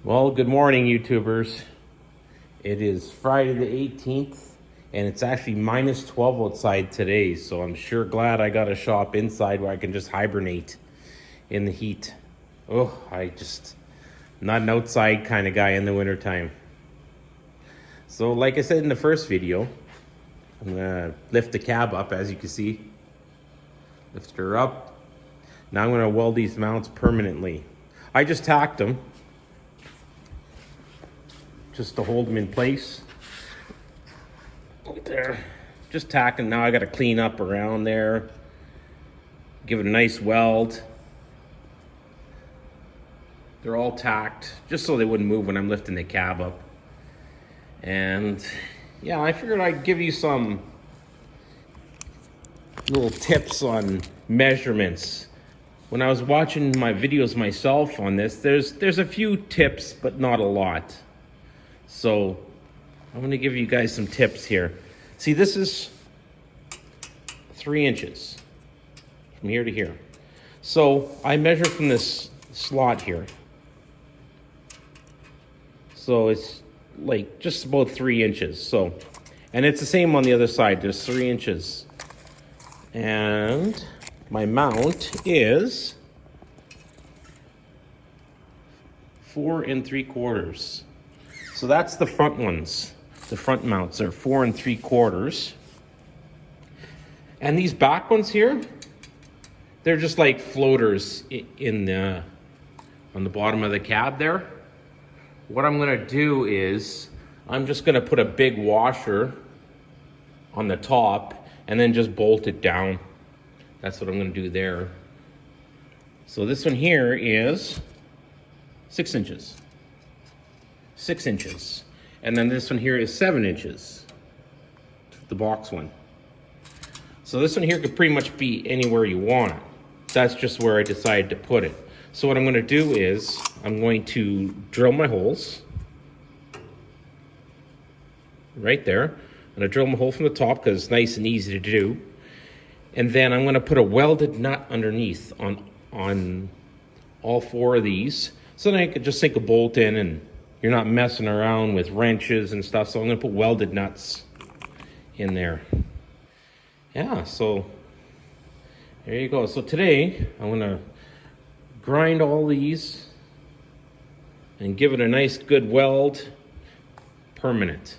Well, good morning, YouTubers. It is Friday the 18th, and it's actually minus 12 outside today, so I'm sure glad I got a shop inside where I can just hibernate in the heat. Oh, not an outside kind of guy in the wintertime. So like I said in the first video, I'm gonna lift the cab up, as you can see. Lift her up. Now I'm gonna weld these mounts permanently. I just tacked them, just to hold them in place. Right there. Just tacking. Now I got to clean up around there. Give it a nice weld. They're all tacked, just so they wouldn't move when I'm lifting the cab up. And yeah, I figured I'd give you some little tips on measurements. When I was watching my videos myself on this, there's a few tips, but not a lot. So I'm going to give you guys some tips here. See, this is 3 inches from here to here. So I measure from this slot here. So it's like just about 3 inches. So, and it's the same on the other side. There's 3 inches. And my mount is 4 3/4. So that's the front ones. The front mounts are 4 3/4. And these back ones here, they're just like floaters on the bottom of the cab there. What I'm gonna do is, I'm just gonna put a big washer on the top and then just bolt it down. That's what I'm gonna do there. So this one here is 6 inches. 6 inches. And then this one here is 7 inches. The box one. So this one here could pretty much be anywhere you want it. That's just where I decided to put it. So what I'm going to do is, I'm going to drill my holes. Right there. I'm going to drill my hole from the top because it's nice and easy to do. And then I'm going to put a welded nut underneath on all 4 of these. So then I could just sink a bolt in and you're not messing around with wrenches and stuff. So I'm going to put welded nuts in there. Yeah, so there you go. So today I'm going to grind all these and give it a nice good weld, permanent.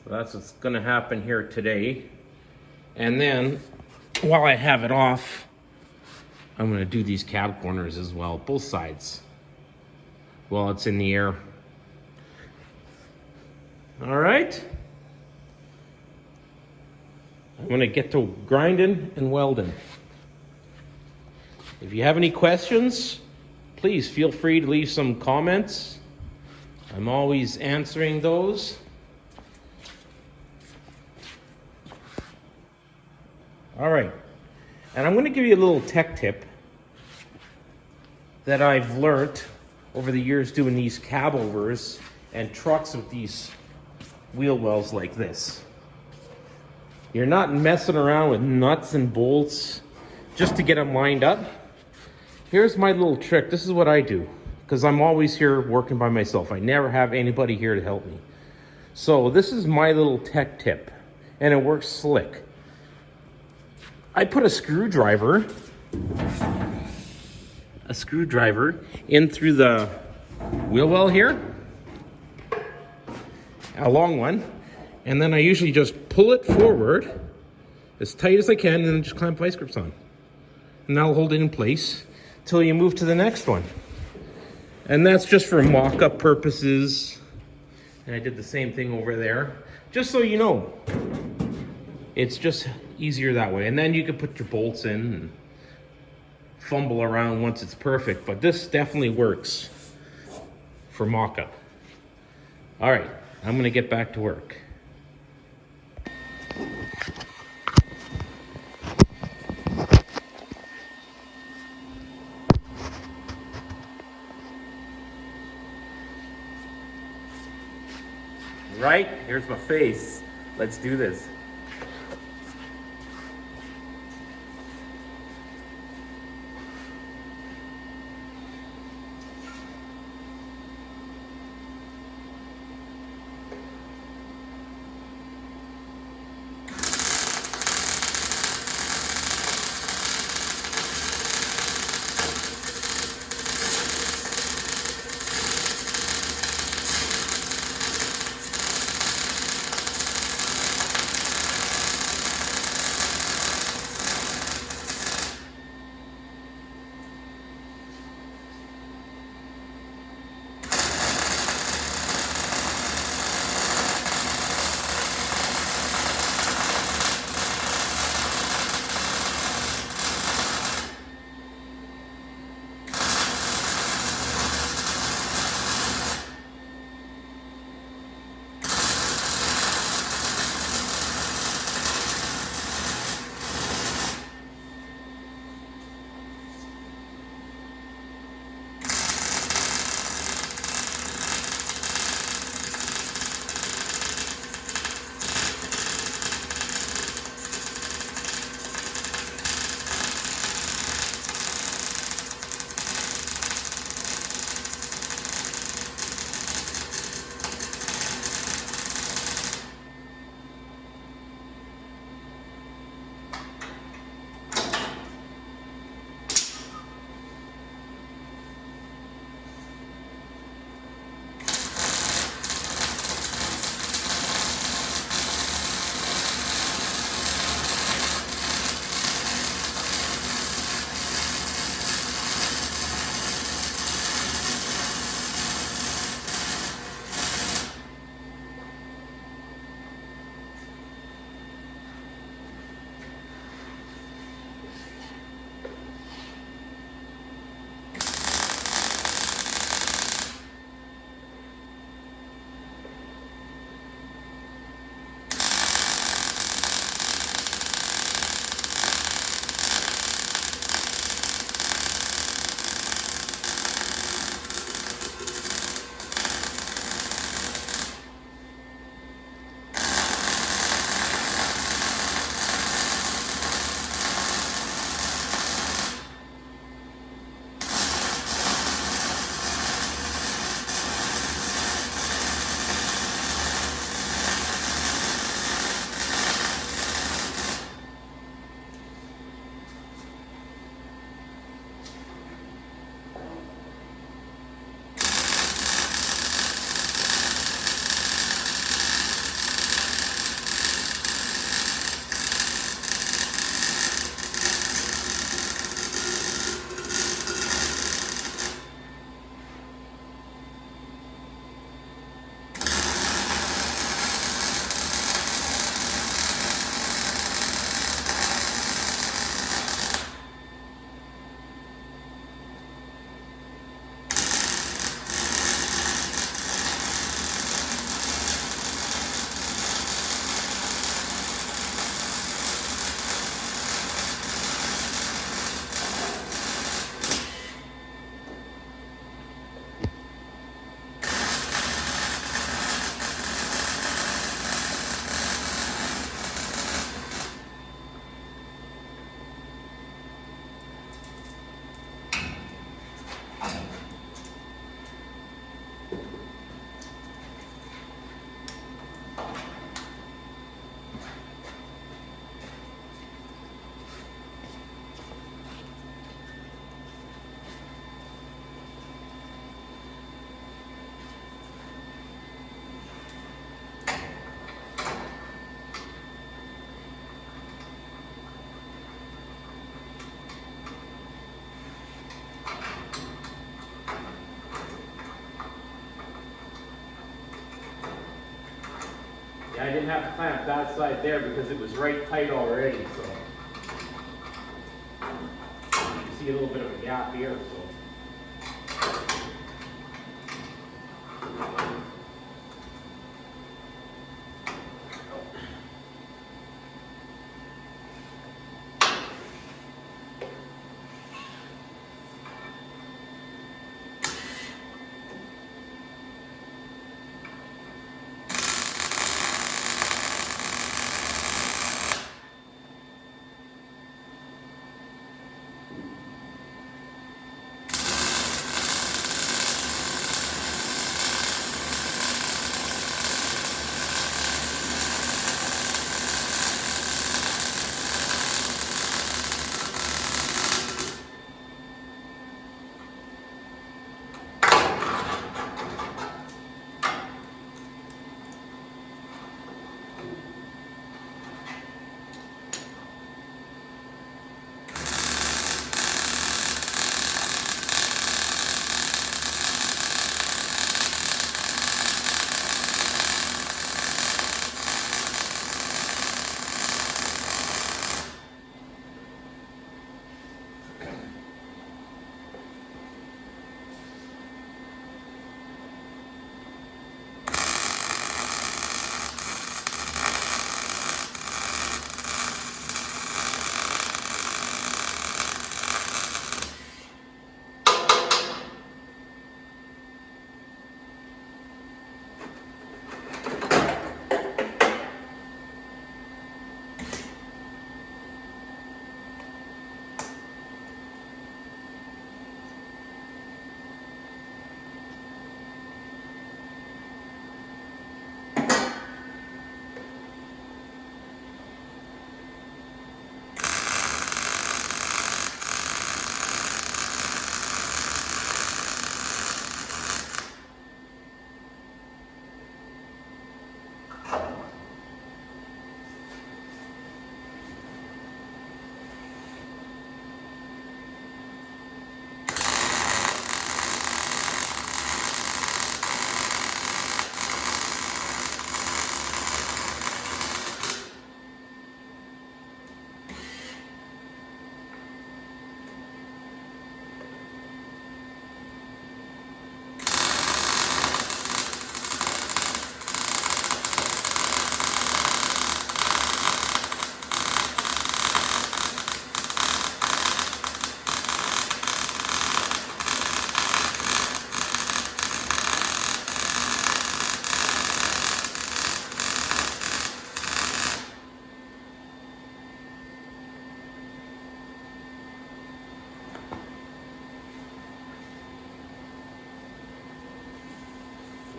So that's what's going to happen here today. And then while I have it off, I'm going to do these cab corners as well, both sides, while it's in the air. All right. I'm going to get to grinding and welding. If you have any questions, please feel free to leave some comments. I'm always answering those. All right. And I'm going to give you a little tech tip that I've learned over the years doing these cab overs and trucks with these wheel wells like this. You're not messing around with nuts and bolts just to get them lined up. Here's my little trick. This is what I do, because I'm always here working by myself. I never have anybody here to help me. So this is my little tech tip, and it works slick. I put a screwdriver in through the wheel well here, a long one, and then I usually just pull it forward as tight as I can and then just clamp vice grips on. And that'll hold it in place till you move to the next one. And that's just for mock-up purposes. And I did the same thing over there, just so you know. It's just easier that way. And then you can put your bolts in and fumble around once it's perfect. But this definitely works for mock-up. All right, I'm gonna get back to work. Right, here's my face. Let's do this. didn't have to clamp that side there because it was right tight already, so. You can see a little bit of a gap here, so.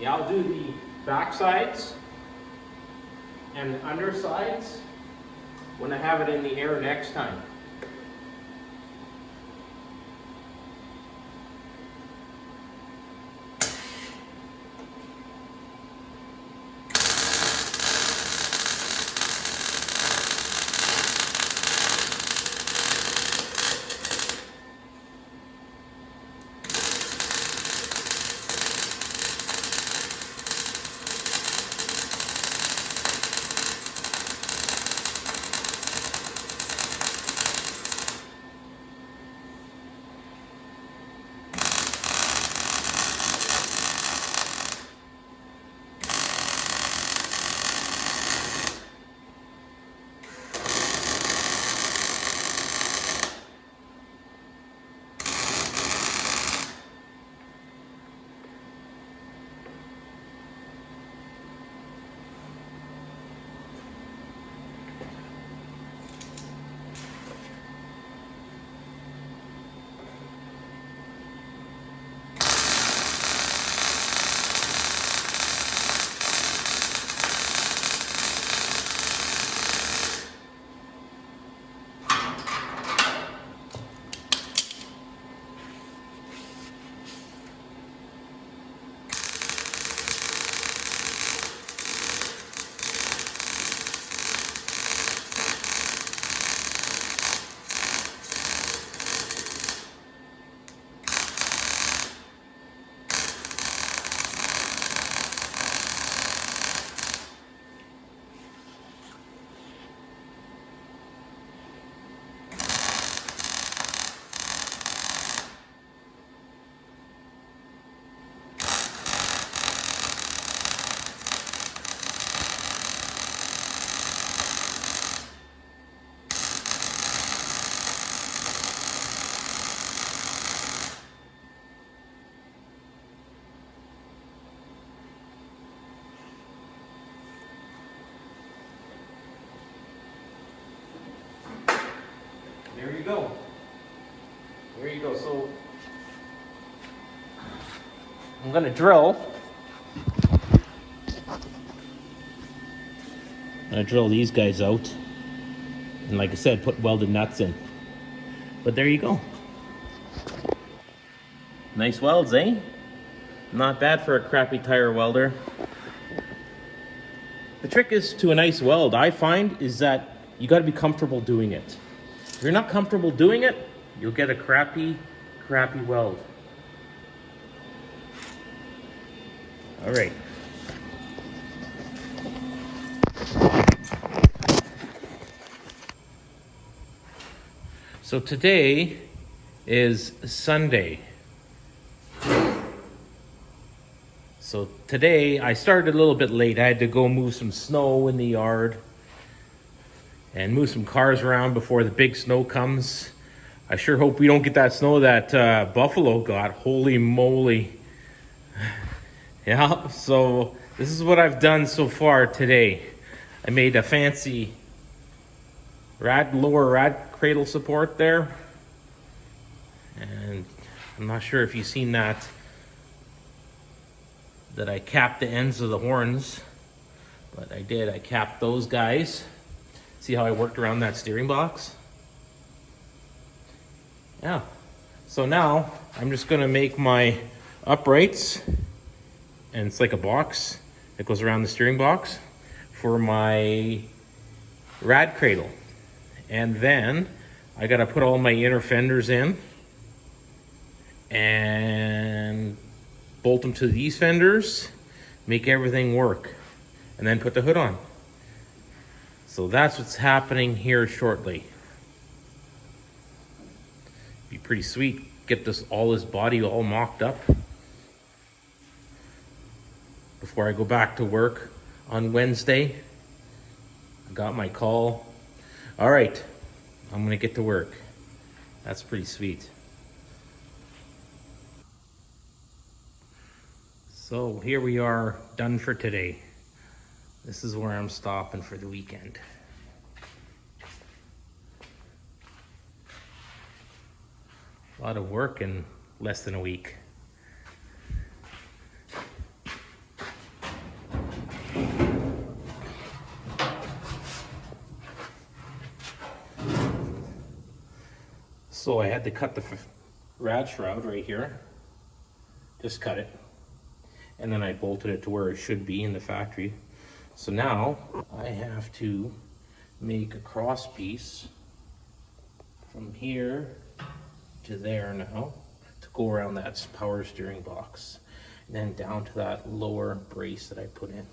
Yeah, I'll do the back sides and the undersides when I have it in the air next time. there you go. There you go. So I'm gonna drill. I'm gonna drill these guys out. And like I said, put welded nuts in. But there you go. Nice welds, eh? Not bad for a crappy tire welder. The trick is to a nice weld, I find, is that you gotta be comfortable doing it. If you're not comfortable doing it, you'll get a crappy weld. All right. So today is Sunday. So today I started a little bit late. I had to go move some snow in the yard and move some cars around before the big snow comes. I sure hope we don't get that snow that Buffalo got. Holy moly. Yeah, so this is what I've done so far today. I made a fancy lower rad cradle support there. And I'm not sure if you've seen that I capped the ends of the horns, but I did. I capped those guys. See how I worked around that steering box? Yeah. So now I'm just gonna make my uprights, and it's like a box that goes around the steering box for my rad cradle. And then I gotta put all my inner fenders in and bolt them to these fenders, make everything work, and then put the hood on. So that's what's happening here shortly. Be pretty sweet, get this body all mocked up before I go back to work on Wednesday. I got my call. All right, I'm gonna get to work. That's pretty sweet. So here we are, done for today. This is where I'm stopping for the weekend. A lot of work in less than a week. So I had to cut the rad shroud right here. Just cut it. And then I bolted it to where it should be in the factory. So now I have to make a cross piece from here to there now to go around that power steering box, and then down to that lower brace that I put in.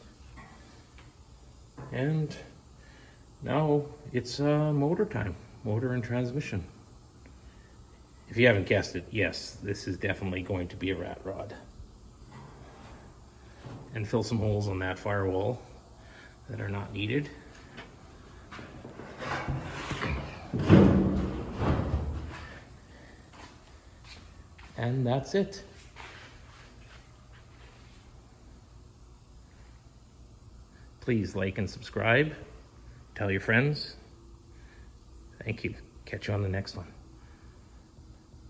And now it's motor time, motor and transmission. If you haven't guessed it, yes, this is definitely going to be a rat rod. And fill some holes on that firewall that are not needed. And that's it. Please like and subscribe. Tell your friends. Thank you. Catch you on the next one.